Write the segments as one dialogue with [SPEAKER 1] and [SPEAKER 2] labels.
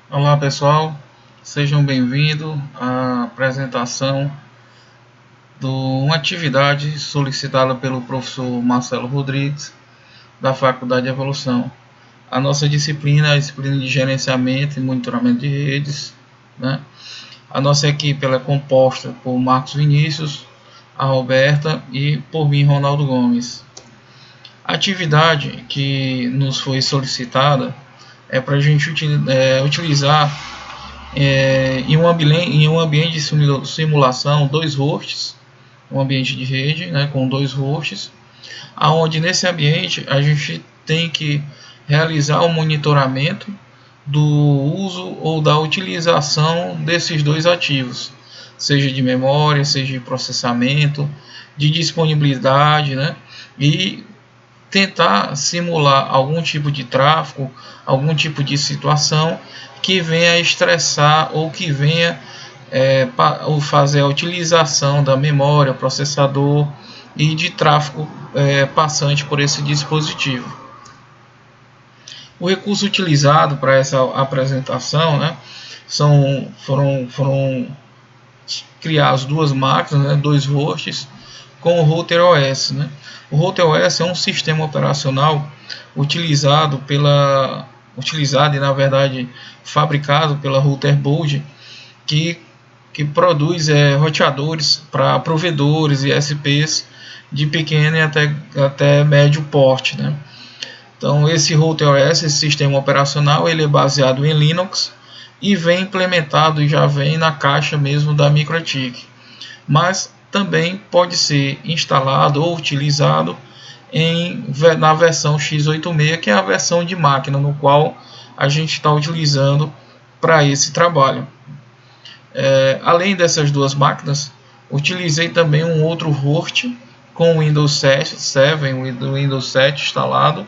[SPEAKER 1] Olá pessoal, sejam bem-vindos à apresentação de uma atividade solicitada pelo professor Marcelo Rodrigues, da Faculdade de Evolução. A nossa disciplina é a disciplina de gerenciamento e monitoramento de redes, né? A nossa equipe ela é composta por Marcos Vinícius, a Roberta e por mim, Ronaldo Gomes. A atividade que nos foi solicitada é para a gente utilizar em um ambiente de simulação, dois hosts, um ambiente de rede, né, com dois hosts, aonde nesse ambiente a gente tem que realizar o monitoramento do uso ou da utilização desses dois ativos, seja de memória, seja de processamento, de disponibilidade, né, e tentar simular algum tipo de tráfego, algum tipo de situação que venha estressar ou que venha fazer a utilização da memória, processador e de tráfego passante por esse dispositivo. O recurso utilizado para essa apresentação, né, foram criadas duas máquinas, né, dois hosts, com o Router OS. Né? O Router OS é um sistema operacional utilizado e na verdade fabricado pela Routerboard, que produz roteadores para provedores e ISPs de pequeno e até médio porte. Né? Então esse Router OS, esse sistema operacional, ele é baseado em Linux e vem implementado e já vem na caixa mesmo da MikroTik. Mas também pode ser instalado ou utilizado na versão x86, que é a versão de máquina no qual a gente está utilizando para esse trabalho. Além dessas duas máquinas, utilizei também um outro host com Windows 7 instalado,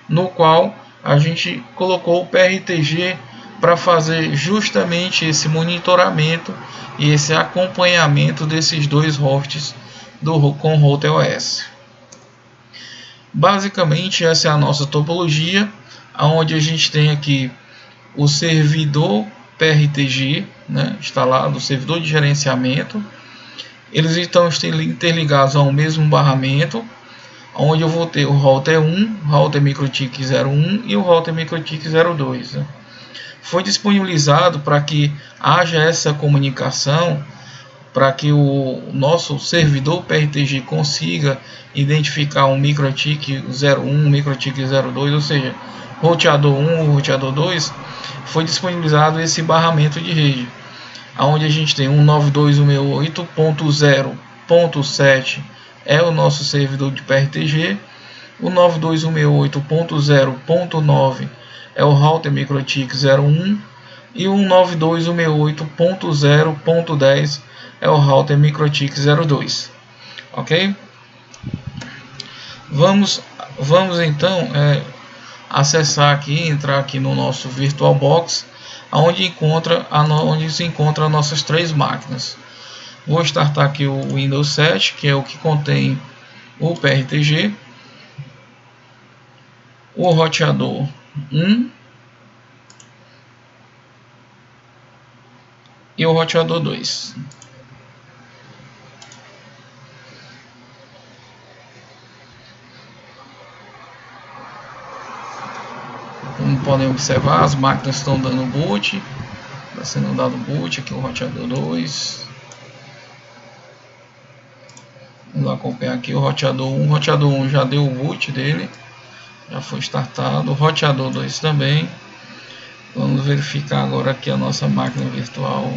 [SPEAKER 1] no qual a gente colocou o PRTG para fazer justamente esse monitoramento e esse acompanhamento desses dois hosts com Router OS. Basicamente essa é a nossa topologia, onde a gente tem aqui o servidor PRTG, né, instalado, o servidor de gerenciamento. Eles estão interligados ao mesmo barramento, onde eu vou ter o router 1, router MikroTik 01 e o router MikroTik 02. Né. Foi disponibilizado para que haja essa comunicação, para que o nosso servidor PRTG consiga identificar um MikroTik 01, MikroTik 02, ou seja, roteador 1 ou roteador 2, foi disponibilizado esse barramento de rede, onde a gente tem 192.168.0.7 é o nosso servidor de PRTG, o 92168.0.9 é o router MikroTik 01 e o 92168.0.10 é o router MikroTik 02. Ok? Vamos então acessar aqui, entrar aqui no nosso VirtualBox, onde se encontra as nossas três máquinas. Vou startar aqui o Windows 7, que é o que contém o PRTG, o roteador 1 e o roteador 2. Como podem observar, as máquinas estão dando boot. Está sendo dado boot aqui o roteador 2. Vamos acompanhar aqui o roteador 1. O roteador 1 já deu o boot dele, já foi startado. O roteador 2 também. Vamos verificar agora aqui a nossa máquina virtual.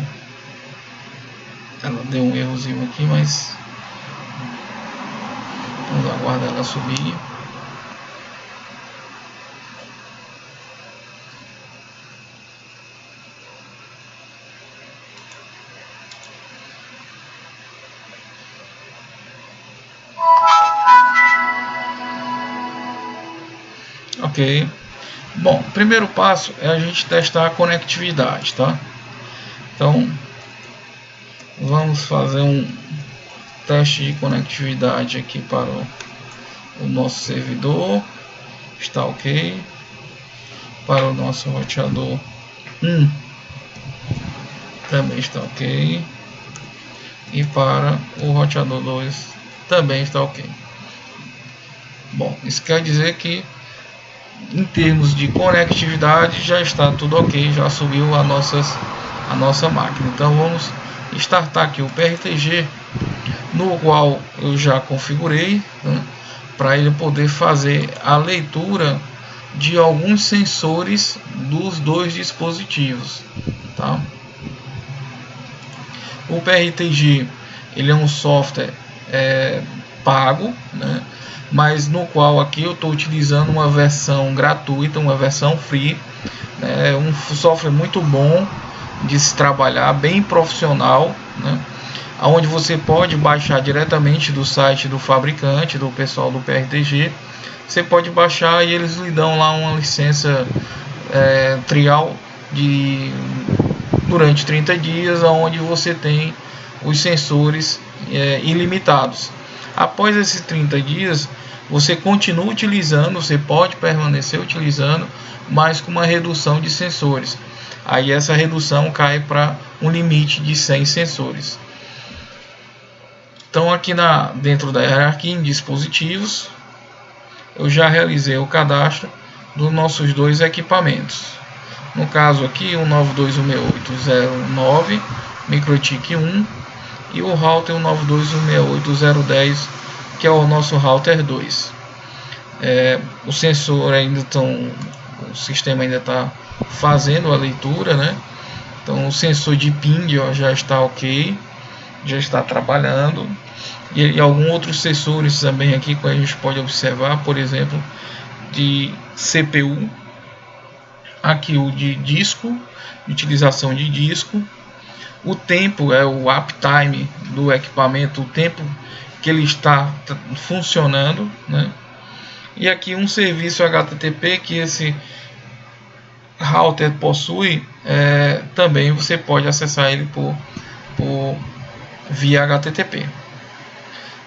[SPEAKER 1] Ela deu um errozinho aqui, mas vamos aguardar ela subir. Ok. Bom, o primeiro passo é a gente testar a conectividade, tá? Então, vamos fazer um teste de conectividade aqui para o nosso servidor. Está ok. Para o nosso roteador 1 também está ok. E para o roteador 2 também está ok. Bom, isso quer dizer que em termos de conectividade já está tudo ok, já subiu a nossa máquina. Então vamos startar aqui o PRTG, no qual eu já configurei, né, para ele poder fazer a leitura de alguns sensores dos dois dispositivos, tá? O PRTG ele é um software pago, né? Mas no qual aqui eu estou utilizando uma versão gratuita, uma versão free, né? Um software muito bom de se trabalhar, bem profissional, né? Onde você pode baixar diretamente do site do fabricante, do pessoal do PRTG. Você pode baixar e eles lhe dão lá uma licença trial durante 30 dias, onde você tem os sensores ilimitados. Após esses 30 dias, você continua utilizando, você pode permanecer utilizando, mas com uma redução de sensores. Aí essa redução cai para um limite de 100 sensores. Então aqui dentro da hierarquia em dispositivos, eu já realizei o cadastro dos nossos dois equipamentos. No caso aqui, o 92.168.0.9 MikroTik 1 e o router 192.168.0.10, que é o nosso router 2. O sensor ainda o sistema ainda está fazendo a leitura, né? Então o sensor de ping já está ok, já está trabalhando, e alguns outros sensores também aqui que a gente pode observar, por exemplo, de CPU, aqui o de disco, utilização de disco, o tempo o uptime do equipamento, o tempo que ele está funcionando, né? E aqui um serviço HTTP que esse router possui, também você pode acessar ele via HTTP.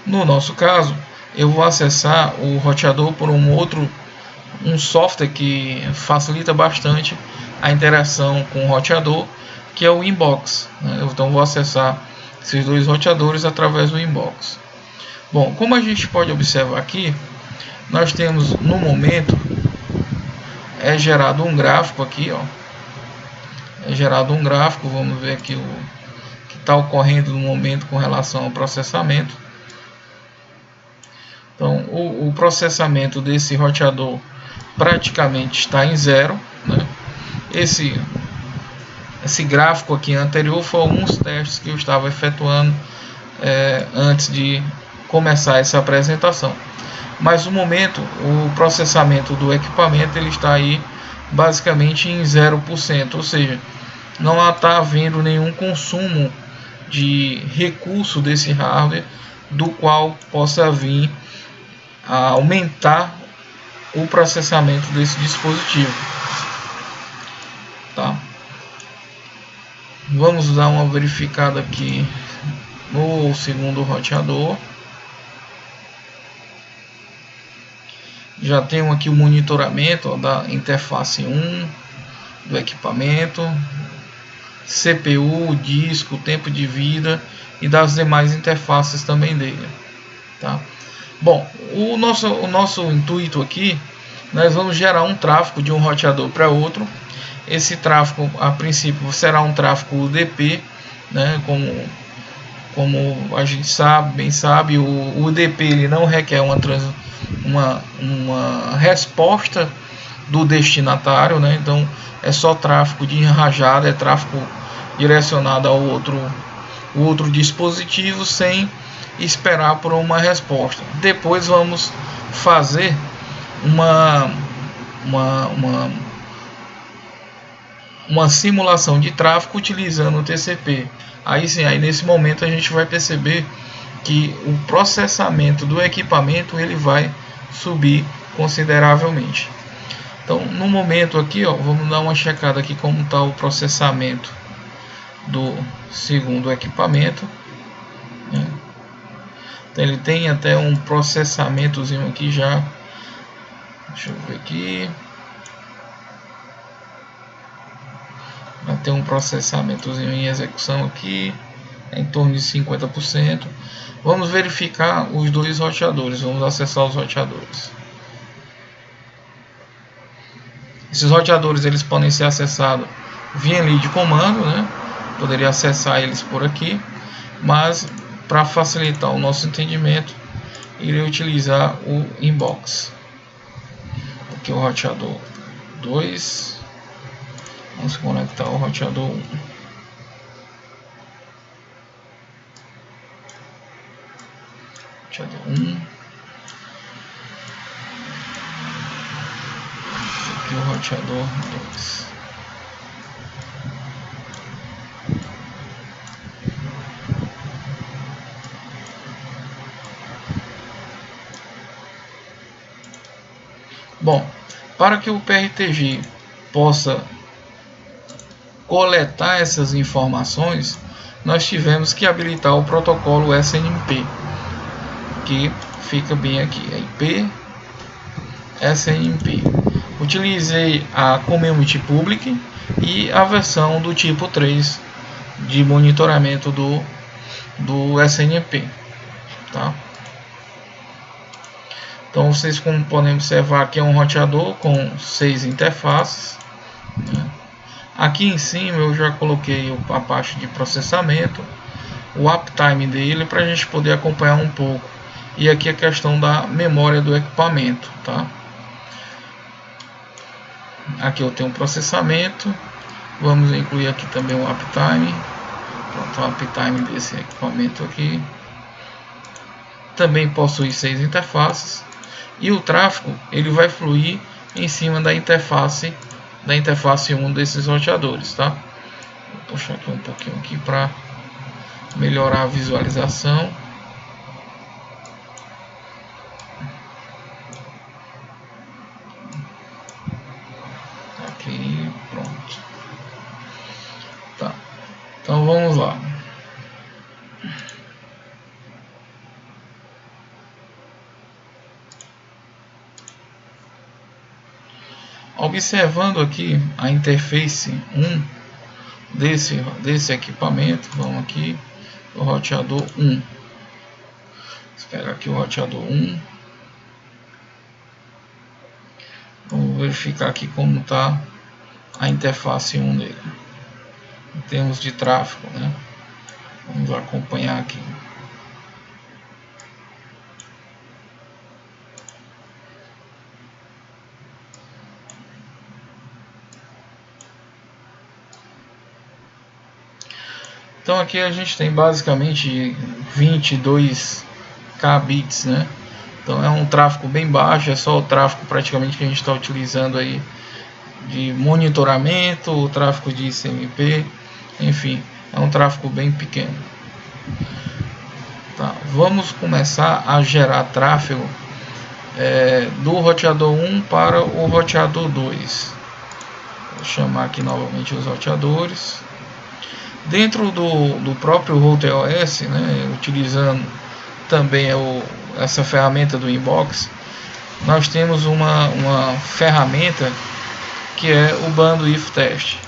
[SPEAKER 1] No nosso caso, eu vou acessar o roteador por um software que facilita bastante a interação com o roteador, que é o Inbox, né? Então vou acessar esses dois roteadores através do Inbox. Bom, como a gente pode observar aqui, nós temos no momento gerado um gráfico aqui, ó. É gerado um gráfico, vamos ver aqui o que está ocorrendo no momento com relação ao processamento. Então o processamento desse roteador praticamente está em zero, né? Esse gráfico aqui anterior foi alguns testes que eu estava efetuando antes de começar essa apresentação. Mas no momento o processamento do equipamento ele está aí basicamente em 0%, ou seja, não está havendo nenhum consumo de recurso desse hardware do qual possa vir a aumentar o processamento desse dispositivo, tá? Vamos dar uma verificada aqui no segundo roteador. Já tenho aqui o monitoramento da interface 1 do equipamento, CPU, disco, tempo de vida e das demais interfaces também dele, tá? Bom, o nosso intuito aqui, nós vamos gerar um tráfego de um roteador para outro. Esse tráfego, a princípio, será um tráfego UDP, né? Como a gente bem sabe, o UDP ele não requer uma resposta do destinatário, né? Então é só tráfego de rajada, é tráfego direcionado ao outro dispositivo sem esperar por uma resposta. Depois vamos fazer uma simulação de tráfego utilizando o TCP. Aí sim, nesse momento a gente vai perceber que o processamento do equipamento ele vai subir consideravelmente. Então no momento aqui, ó, vamos dar uma checada aqui como está o processamento do segundo equipamento, né? Então ele tem até um processamentozinho aqui já. Deixa eu ver aqui. Vai ter um processamentozinho em execução aqui, em torno de 50%. Vamos verificar os dois roteadores, vamos acessar os roteadores. Esses roteadores eles podem ser acessados via linha de comando, né? Poderia acessar eles por aqui, mas para facilitar o nosso entendimento, irei utilizar o inbox. Aqui o roteador 2. Vamos conectar o roteador 1. Roteador 1. Aqui o roteador 2. Bom, para que o PRTG possa coletar essas informações, nós tivemos que habilitar o protocolo SNMP, que fica bem aqui, a IP SNMP. Utilizei a Community Public e a versão do tipo 3 de monitoramento do SNMP, tá? Então vocês, como podem observar, aqui é um roteador com 6 interfaces, né? Aqui em cima eu já coloquei a parte de processamento, o uptime dele, para a gente poder acompanhar um pouco. E aqui a questão da memória do equipamento, tá? Aqui eu tenho um processamento, vamos incluir aqui também o uptime. Pronto, o uptime desse equipamento aqui também possui 6 interfaces. E o tráfego ele vai fluir em cima da interface 1 desses roteadores, tá? Vou puxar aqui um pouquinho aqui para melhorar a visualização. Aqui, pronto. Tá. Então vamos lá. Observando aqui a interface 1 desse equipamento, vamos aqui, o roteador 1. Vou pegar aqui o roteador 1. Vamos verificar aqui como está a interface 1 dele, em termos de tráfego, né? Vamos acompanhar aqui. Então aqui a gente tem basicamente 22 kbps, né? Então é um tráfego bem baixo, é só o tráfego praticamente que a gente está utilizando aí de monitoramento, o tráfego de ICMP, enfim, é um tráfego bem pequeno. Tá, vamos começar a gerar tráfego do roteador 1 para o roteador 2. Vou chamar aqui novamente os roteadores. Dentro do próprio RouterOS, né, utilizando também essa ferramenta do Inbox, nós temos uma ferramenta que é o Bandwidth Test.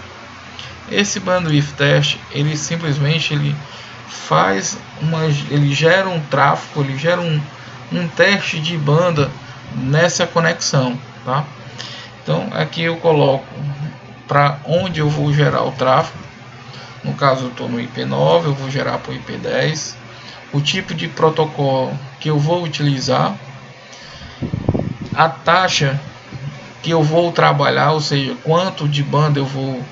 [SPEAKER 1] Esse Bandwidth Test, ele simplesmente ele gera um tráfego, ele gera um teste de banda nessa conexão, tá? Então aqui eu coloco para onde eu vou gerar o tráfego. No caso eu estou no IP9, eu vou gerar para o IP10, o tipo de protocolo que eu vou utilizar, a taxa que eu vou trabalhar, ou seja, quanto de banda eu vou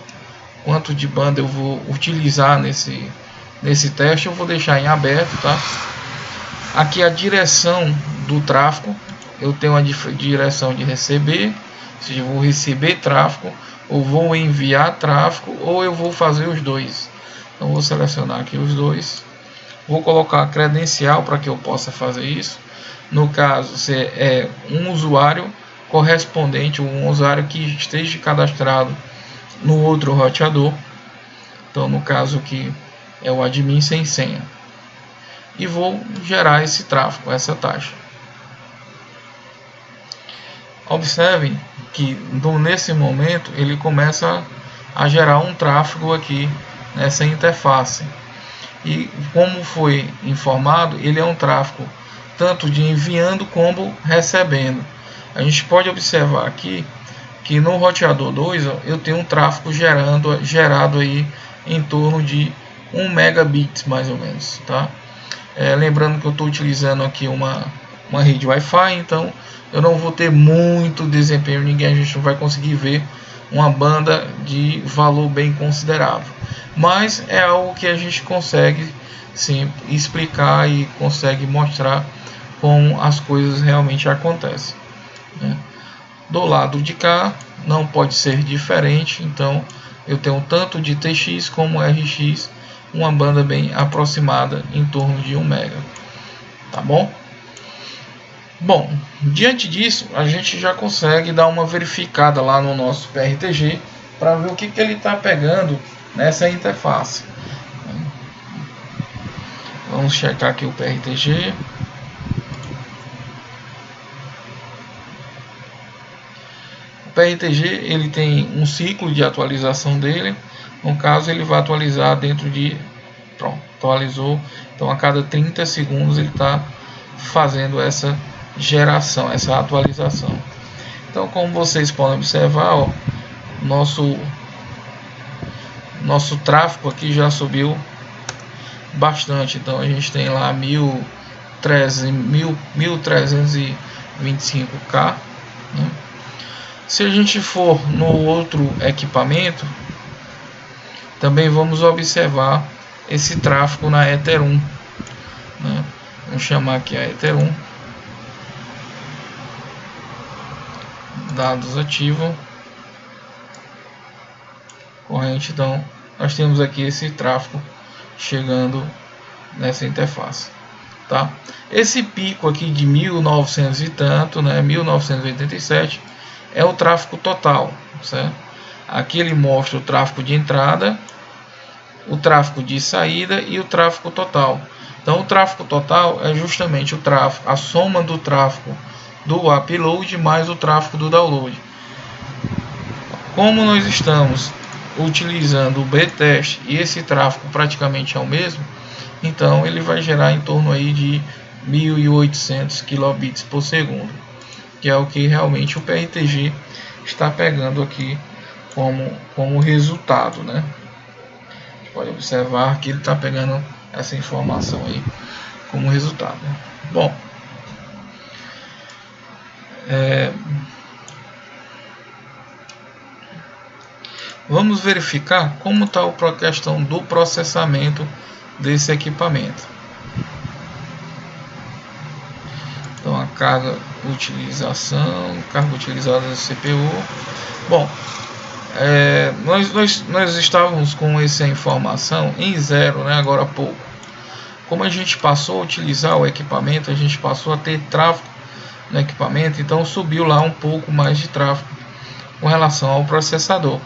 [SPEAKER 1] utilizar nesse teste, eu vou deixar em aberto, tá? Aqui a direção do tráfego, eu tenho a direção de receber, ou seja, eu vou receber tráfego, ou vou enviar tráfego, ou eu vou fazer os dois. Então vou selecionar aqui os dois, vou colocar a credencial para que eu possa fazer isso. No caso, se é um usuário correspondente, um usuário que esteja cadastrado no outro roteador. Então no caso aqui é o admin sem senha, e vou gerar esse tráfego, essa taxa. Observem que nesse momento ele começa a gerar um tráfego aqui nessa interface. E como foi informado, ele é um tráfego tanto de enviando como recebendo. A gente pode observar aqui que no roteador 2 eu tenho um tráfego gerado aí em torno de 1 megabits mais ou menos, tá? Lembrando que eu estou utilizando aqui uma rede Wi-Fi, então eu não vou ter muito desempenho, a gente não vai conseguir ver uma banda de valor bem considerável, mas é algo que a gente consegue sim explicar e consegue mostrar como as coisas realmente acontecem, né? Do lado de cá não pode ser diferente, então eu tenho tanto de TX como RX, uma banda bem aproximada em torno de 1 mega, tá bom? Bom, diante disso a gente já consegue dar uma verificada lá no nosso PRTG para ver o que ele está pegando nessa interface. Vamos checar aqui o PRTG. O PRTG ele tem um ciclo de atualização dele. No caso ele vai atualizar dentro de... Pronto, atualizou. Então a cada 30 segundos ele está fazendo essa geração, essa atualização. Então, como vocês podem observar, ó, nosso tráfego aqui já subiu bastante. Então a gente tem lá 1325K, né? Se a gente for no outro equipamento, também vamos observar esse tráfego na Ether 1, né? Vamos chamar aqui a Ether 1, dados ativo, corrente. Então nós temos aqui esse tráfego chegando nessa interface, tá? Esse pico aqui de 1900 e tanto, né, 1987 é o tráfego total, certo? Aqui ele mostra o tráfego de entrada, o tráfego de saída e o tráfego total. Então o tráfego total é justamente o tráfego, a soma do tráfego do upload mais o tráfego do download. Como nós estamos utilizando o B-test e esse tráfego praticamente é o mesmo, então ele vai gerar em torno aí de 1800 kilobits por segundo, que é o que realmente o PRTG está pegando aqui como resultado, né? Pode observar que ele está pegando essa informação aí como resultado. Bom, vamos verificar como está a questão do processamento desse equipamento. Então a carga utilizada da CPU. Bom, nós estávamos com essa informação em zero, né, agora há pouco. Como a gente passou a utilizar o equipamento, a gente passou a ter tráfego no equipamento, então subiu lá um pouco mais de tráfego com relação ao processador,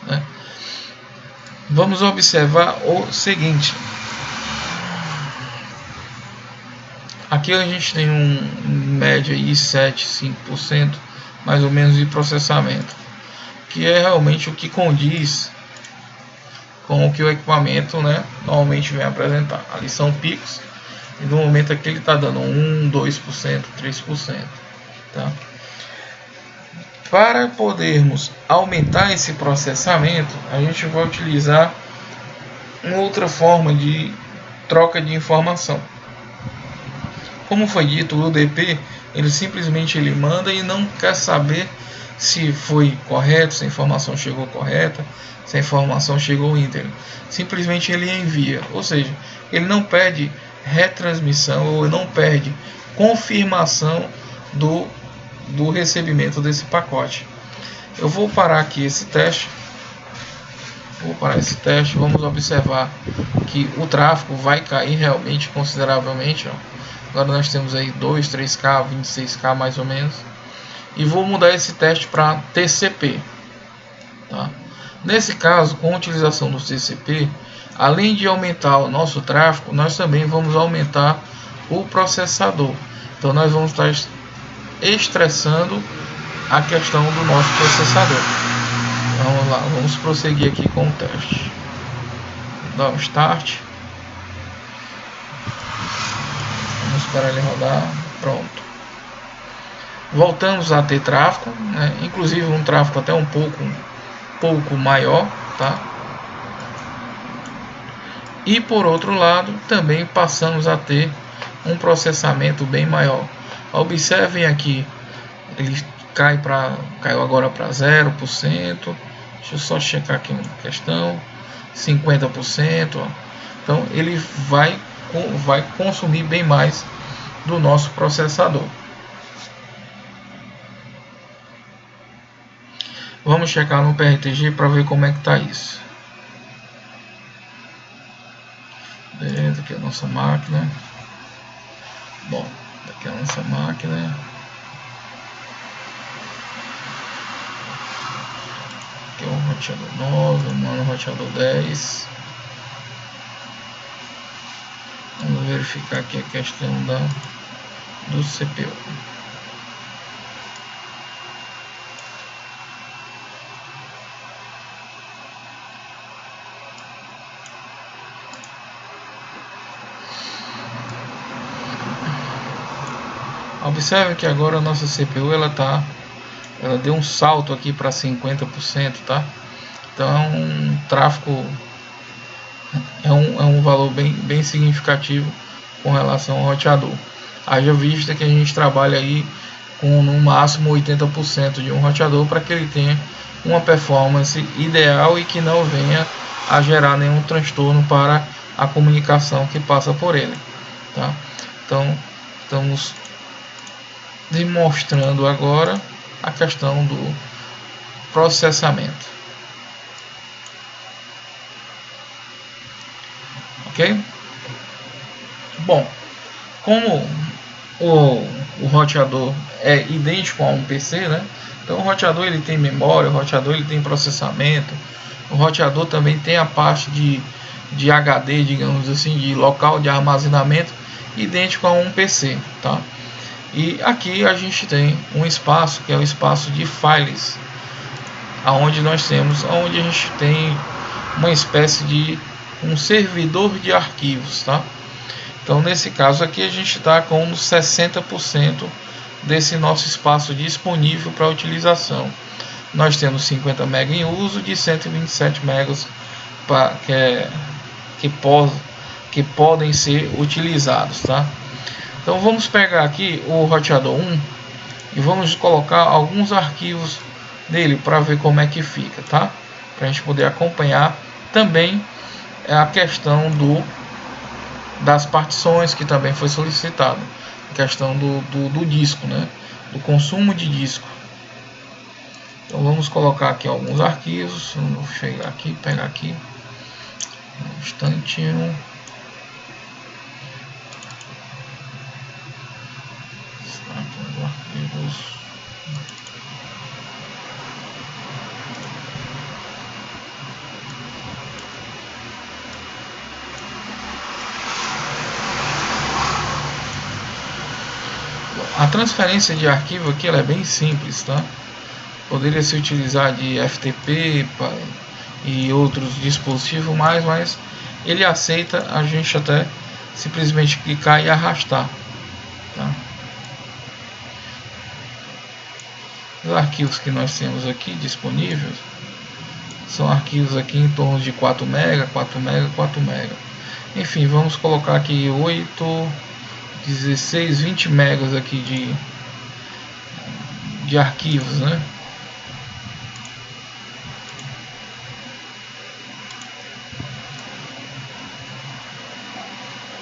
[SPEAKER 1] né? Vamos observar o seguinte: aqui a gente tem em média aí 5% mais ou menos de processamento, que é realmente o que condiz com o que o equipamento, né, normalmente vem apresentar. Ali são picos, e no momento aqui ele está dando 1, 2%, 3%, tá? Para podermos aumentar esse processamento, a gente vai utilizar uma outra forma de troca de informação. Como foi dito, o UDP ele simplesmente manda e não quer saber se foi correto, se a informação chegou correta, se a informação chegou íntegra. Simplesmente ele envia, ou seja, ele não pede retransmissão ou não perde confirmação do recebimento desse pacote. Eu vou parar aqui esse teste. Vamos observar que o tráfego vai cair realmente consideravelmente, ó. Agora nós temos aí 2, 3K, 26K mais ou menos. E vou mudar esse teste para TCP, tá? Nesse caso, com a utilização do TCP, além de aumentar o nosso tráfego, nós também vamos aumentar o processador. Então nós vamos estar estressando a questão do nosso processador, Vamos lá, vamos prosseguir aqui com o teste. Dá um start. Vamos esperar ele rodar. Pronto. Voltamos a ter tráfego, né? Inclusive um tráfego até um pouco maior, tá? E por outro lado, também passamos a ter um processamento bem maior. Observem aqui, ele caiu agora para 0%. Deixa eu só checar aqui uma questão. 50%. Ó. Então ele vai consumir bem mais do nosso processador. Vamos checar no PRTG para ver como é que está isso. Beleza, aqui é a nossa máquina. Bom, aqui é a nossa máquina. Aqui é o roteador 9, o roteador 10. Vamos verificar aqui a questão do CPU. Observe que agora a nossa CPU ela deu um salto aqui para 50%, tá? Então é um tráfego, é um valor bem significativo com relação ao roteador. Haja vista que a gente trabalha aí com no máximo 80% de um roteador para que ele tenha uma performance ideal e que não venha a gerar nenhum transtorno para a comunicação que passa por ele, tá? Então estamos demonstrando agora a questão do processamento. Ok? Bom, como o roteador é idêntico a um PC, né? Então o roteador ele tem memória, o roteador ele tem processamento, o roteador também tem a parte de HD, digamos assim, de local de armazenamento idêntico a um PC, tá? E aqui a gente tem um espaço que é o espaço de files, onde a gente tem uma espécie de um servidor de arquivos, tá? Então nesse caso aqui a gente está com 60% desse nosso espaço disponível para utilização. Nós temos 50 MB em uso de 127 MB que podem ser utilizados, tá? Então vamos pegar aqui o roteador 1 e vamos colocar alguns arquivos dele para ver como é que fica, tá? Para a gente poder acompanhar também a questão das partições que também foi solicitado, a questão do disco, né? Do consumo de disco. Então vamos colocar aqui alguns arquivos. Vou chegar aqui, pegar aqui um instantinho. A transferência de arquivo aqui ela é bem simples, tá? Poderia se utilizar de FTP e outros dispositivos mais, mas ele aceita a gente até simplesmente clicar e arrastar, tá? Os arquivos que nós temos aqui disponíveis são arquivos aqui em torno de 4 MB, 4 MB, 4 MB. Enfim, vamos colocar aqui 8, 16, 20 megas aqui de arquivos, né?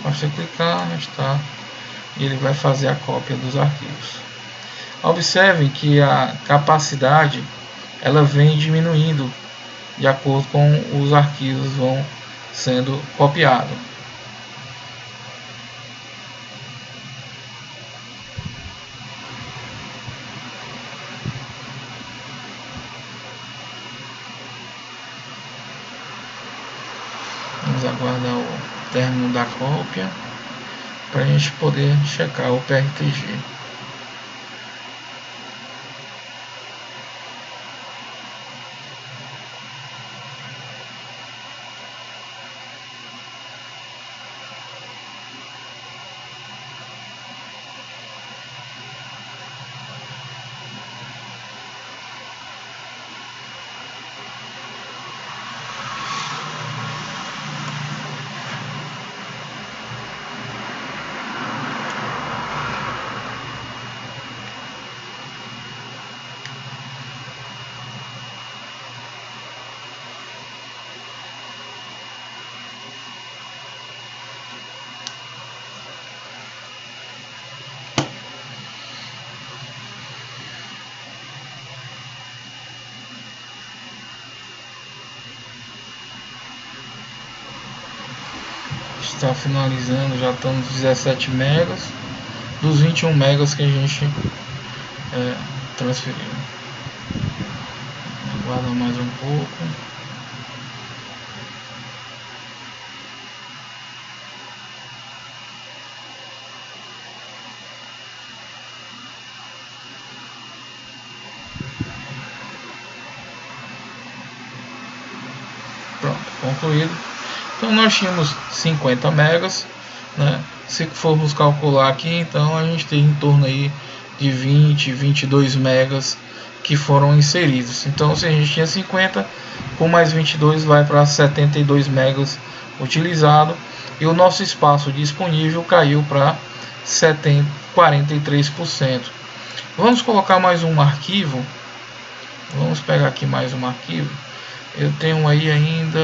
[SPEAKER 1] Basta clicar, arrastar e ele vai fazer a cópia dos arquivos. Observem que a capacidade ela vem diminuindo de acordo com os arquivos vão sendo copiados. Vamos aguardar o término da cópia para a gente poder checar o PRTG. Está finalizando, já estamos 17 megas dos 21 megas que a gente transferiu. Aguarda mais um pouco. Pronto, concluído. Então nós tínhamos 50 megas, né? Se formos calcular aqui, então a gente tem em torno aí de 20, 22 megas que foram inseridos. Então se a gente tinha 50, com mais 22 vai para 72 megas utilizado, e o nosso espaço disponível caiu para 43%. Vamos colocar mais um arquivo. Vamos pegar aqui mais um arquivo. Eu tenho aí ainda,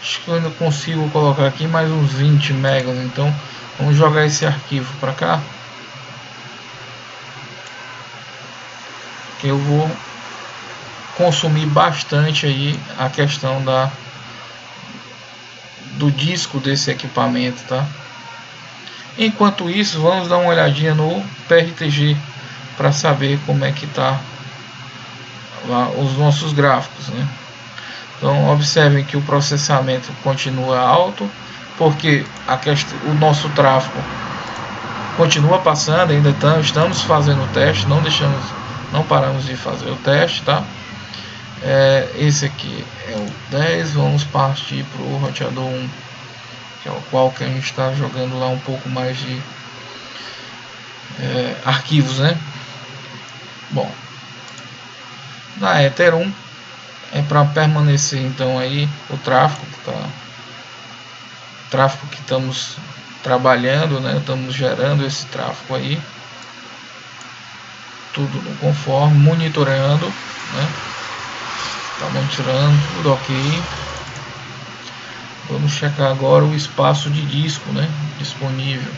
[SPEAKER 1] acho que eu ainda consigo colocar aqui mais uns 20 megas. Então vamos jogar esse arquivo para cá, que eu vou consumir bastante aí a questão do disco desse equipamento, tá? Enquanto isso, vamos dar uma olhadinha no PRTG para saber como é que tá lá os nossos gráficos, né? Então observem que o processamento continua alto, porque o nosso tráfego continua passando. Ainda estamos fazendo o teste, não paramos de fazer o teste, tá? Esse aqui é o 10. Vamos partir para o roteador 1, que é o qual que a gente está jogando lá um pouco mais de arquivos, né? Bom, na Ether 1 é para permanecer então aí o tráfego que estamos trabalhando, né? Estamos gerando esse tráfego aí, tudo no conforme, monitorando, né? Tá monitorando, tudo ok. Vamos checar agora o espaço de disco, né, disponível.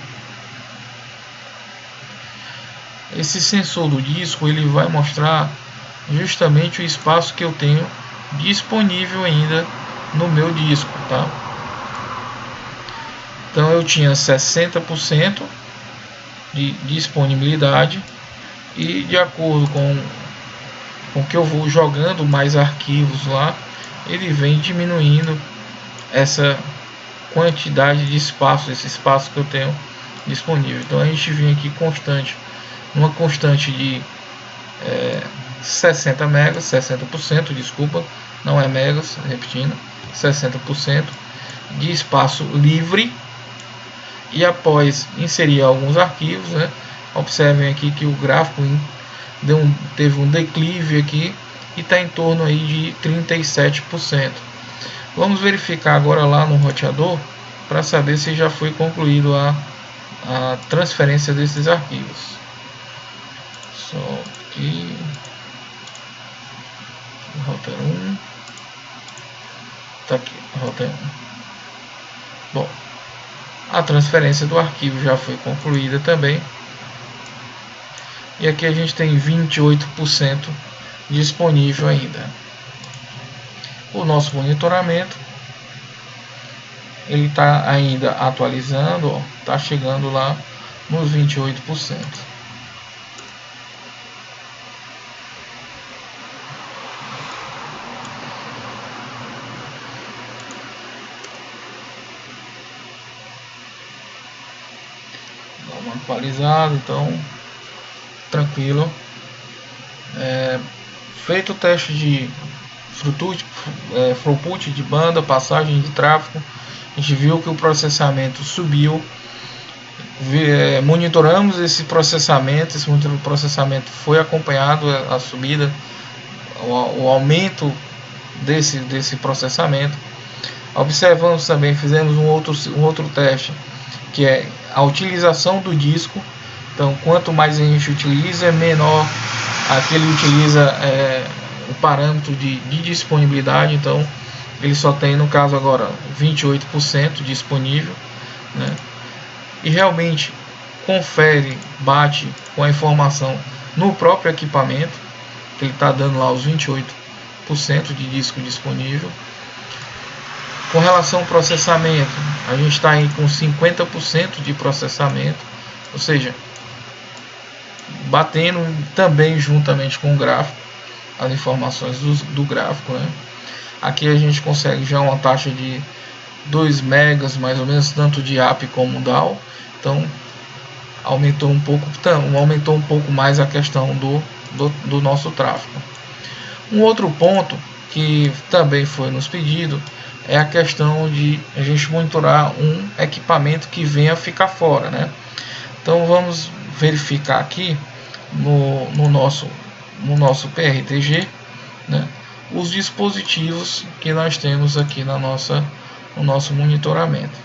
[SPEAKER 1] Esse sensor do disco ele vai mostrar justamente o espaço que eu tenho disponível ainda no meu disco, tá? Então eu tinha 60% de disponibilidade, e de acordo com que eu vou jogando mais arquivos lá, ele vem diminuindo essa quantidade de espaço, esse espaço que eu tenho disponível. Então a gente vem aqui numa constante de 60 megas, 60%, desculpa, não é megas, repetindo, 60% de espaço livre. E após inserir alguns arquivos, né, observem aqui que o gráfico teve um declive aqui e está em torno aí de 37%. Vamos verificar agora lá no roteador para saber se já foi concluído a transferência desses arquivos. Só aqui, router 1, tá aqui, router 1. Bom, a transferência do arquivo já foi concluída também. E aqui a gente tem 28% disponível ainda. O nosso monitoramento ele está ainda atualizando, está chegando lá nos 28%. Dá uma atualizada, então tranquilo. Feito o teste de throughput de banda, passagem de tráfego, a gente viu que o processamento subiu. Monitoramos esse processamento foi acompanhado a subida, o aumento desse processamento. Observamos também, fizemos um outro teste, que é a utilização do disco. Então quanto mais a gente utiliza, menor aquele utiliza o parâmetro de disponibilidade. Então ele só tem, no caso agora, 28% disponível, né? E realmente bate com a informação no próprio equipamento, que ele está dando lá os 28% de disco disponível. Com relação ao processamento, a gente está aí com 50% de processamento, ou seja, batendo também juntamente com o gráfico, as informações do gráfico, né? Aqui a gente consegue já uma taxa de 2 megas mais ou menos, tanto de app como DAO. Então aumentou um pouco mais a questão do nosso tráfego. Um outro ponto que também foi nos pedido é a questão de a gente monitorar um equipamento que venha ficar fora, né? Então vamos verificar aqui no nosso PRTG, né, os dispositivos que nós temos aqui no nosso monitoramento.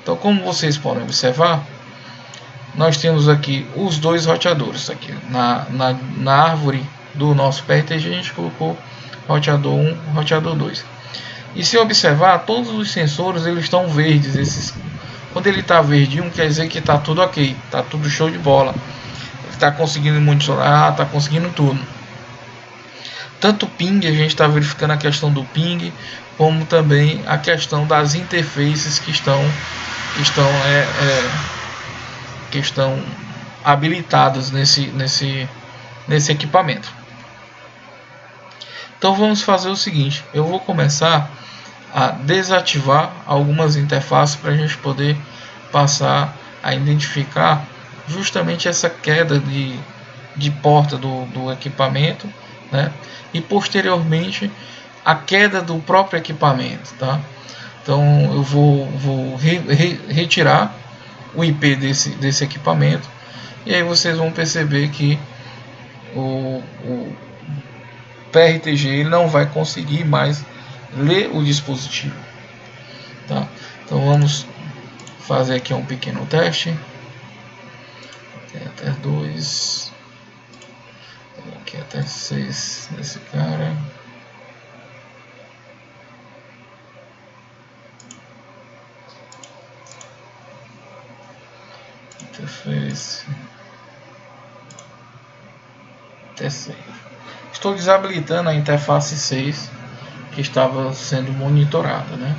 [SPEAKER 1] Então, como vocês podem observar, nós temos aqui os dois roteadores. Aqui na árvore do nosso PRTG a gente colocou roteador 1, roteador 2. E se observar, todos os sensores eles estão verdes. Quando ele está verde, quer dizer que está tudo ok, está tudo show de bola. Está conseguindo monitorar, está conseguindo tudo. Tanto o ping, a gente está verificando a questão do ping, como também a questão das interfaces que estão habilitadas nesse equipamento. Então vamos fazer o seguinte: eu vou começar a desativar algumas interfaces para a gente poder passar a identificar justamente essa queda de porta do equipamento, né? E posteriormente a queda do próprio equipamento, tá? Então eu vou retirar o IP desse equipamento, e aí vocês vão perceber que o PRTG ele não vai conseguir mais ler o dispositivo, tá? Então vamos fazer aqui um pequeno teste. Até 2, aqui até 6 desse cara. Interface até 6. Estou desabilitando a interface 6 que estava sendo monitorada, né?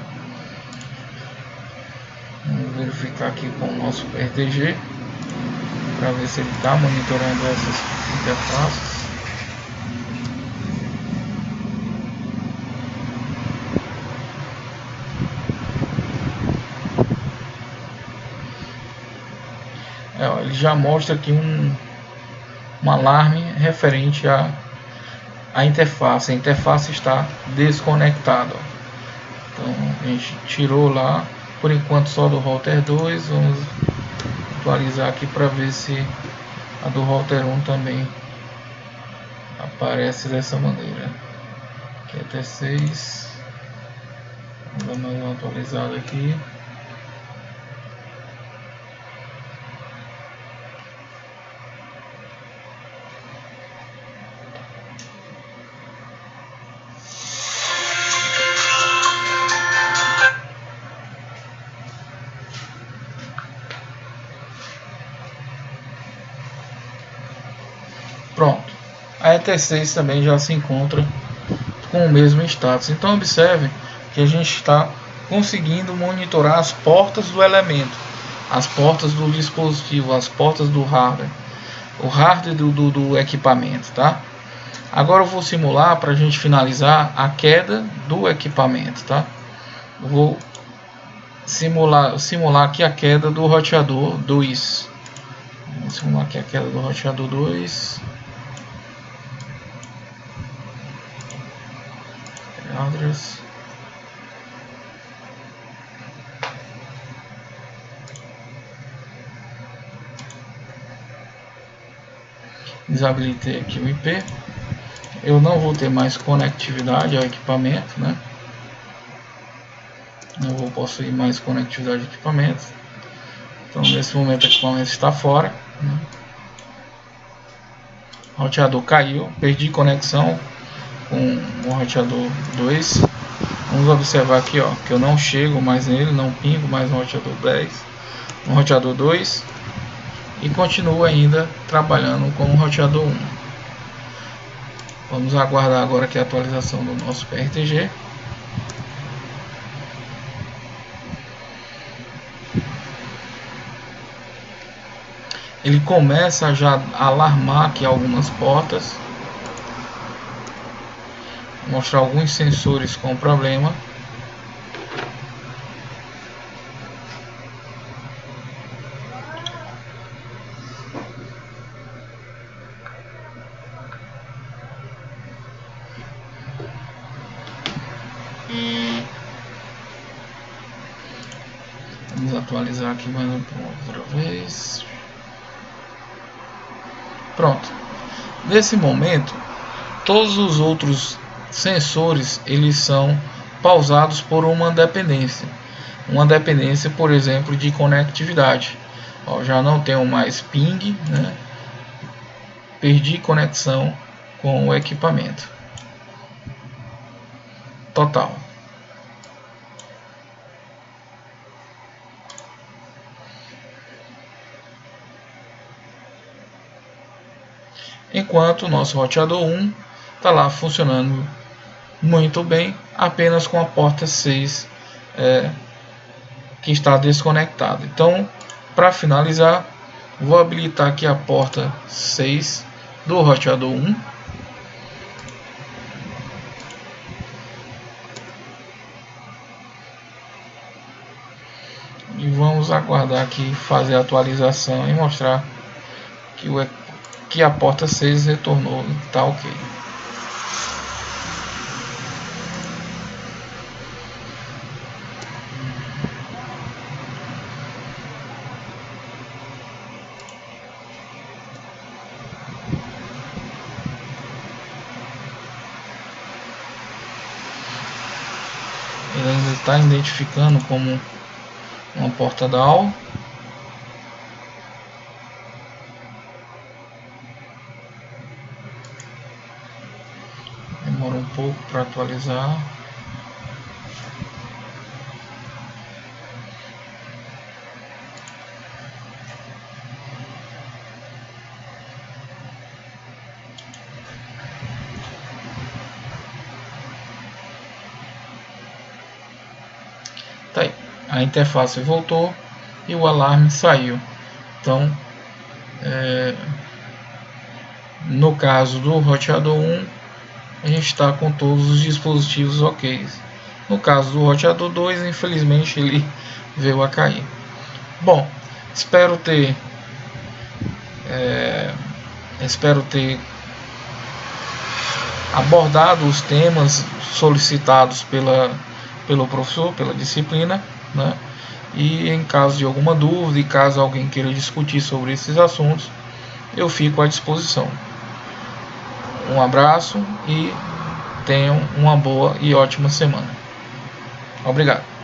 [SPEAKER 1] Vamos verificar aqui com o nosso PRTG para ver se ele está monitorando essas interfaces. Ele já mostra aqui um alarme referente à interface. A interface está desconectada. Então a gente tirou lá, por enquanto só do router 2. Vamos atualizar aqui para ver se a do router 1 também aparece dessa maneira. Aqui até 6. Vamos dar mais uma atualizada aqui. Pronto, a ET6 também já se encontra com o mesmo status. Então observe que a gente está conseguindo monitorar as portas do elemento, as portas do dispositivo, as portas do hardware, o hardware do equipamento, tá? Agora eu vou simular para a gente finalizar a queda do equipamento, tá? Eu vou simular aqui a queda do roteador 2. Vou simular aqui a queda do roteador 2. Address. Desabilitei aqui o IP. Eu não vou ter mais conectividade ao equipamento, né? Não vou possuir mais conectividade ao equipamento. Então nesse momento o equipamento está fora, né? O roteador caiu, perdi conexão com o roteador 2. Vamos observar aqui, ó, que eu não chego mais nele, não pingo mais no roteador 10, no roteador 2, e continuo ainda trabalhando com o roteador 1. Vamos aguardar agora aqui a atualização do nosso PRTG. ele começa já a alarmar aqui algumas portas, mostrar alguns sensores com problema. Vamos atualizar aqui mais outra vez. Pronto. Nesse momento, todos os outros sensores eles são pausados por uma dependência. Uma dependência, por exemplo, de conectividade. Ó, já não tenho mais ping, né? Perdi conexão com o equipamento. Total. Enquanto o nosso roteador 1 está lá funcionando muito bem, apenas com a porta 6 que está desconectada. Então, para finalizar, vou habilitar aqui a porta 6 do roteador 1. E vamos aguardar aqui fazer a atualização e mostrar que a porta 6 retornou e está ok. Ele ainda está identificando como uma porta DAO. Demora um pouco para atualizar. Tá aí. A interface voltou e o alarme saiu. Então, no caso do roteador 1, a gente está com todos os dispositivos ok. No caso do roteador 2, infelizmente ele veio a cair. Bom, espero ter abordado os temas solicitados pelo professor, pela disciplina, né? E em caso de alguma dúvida e caso alguém queira discutir sobre esses assuntos, eu fico à disposição. Um abraço e tenham uma boa e ótima semana. Obrigado.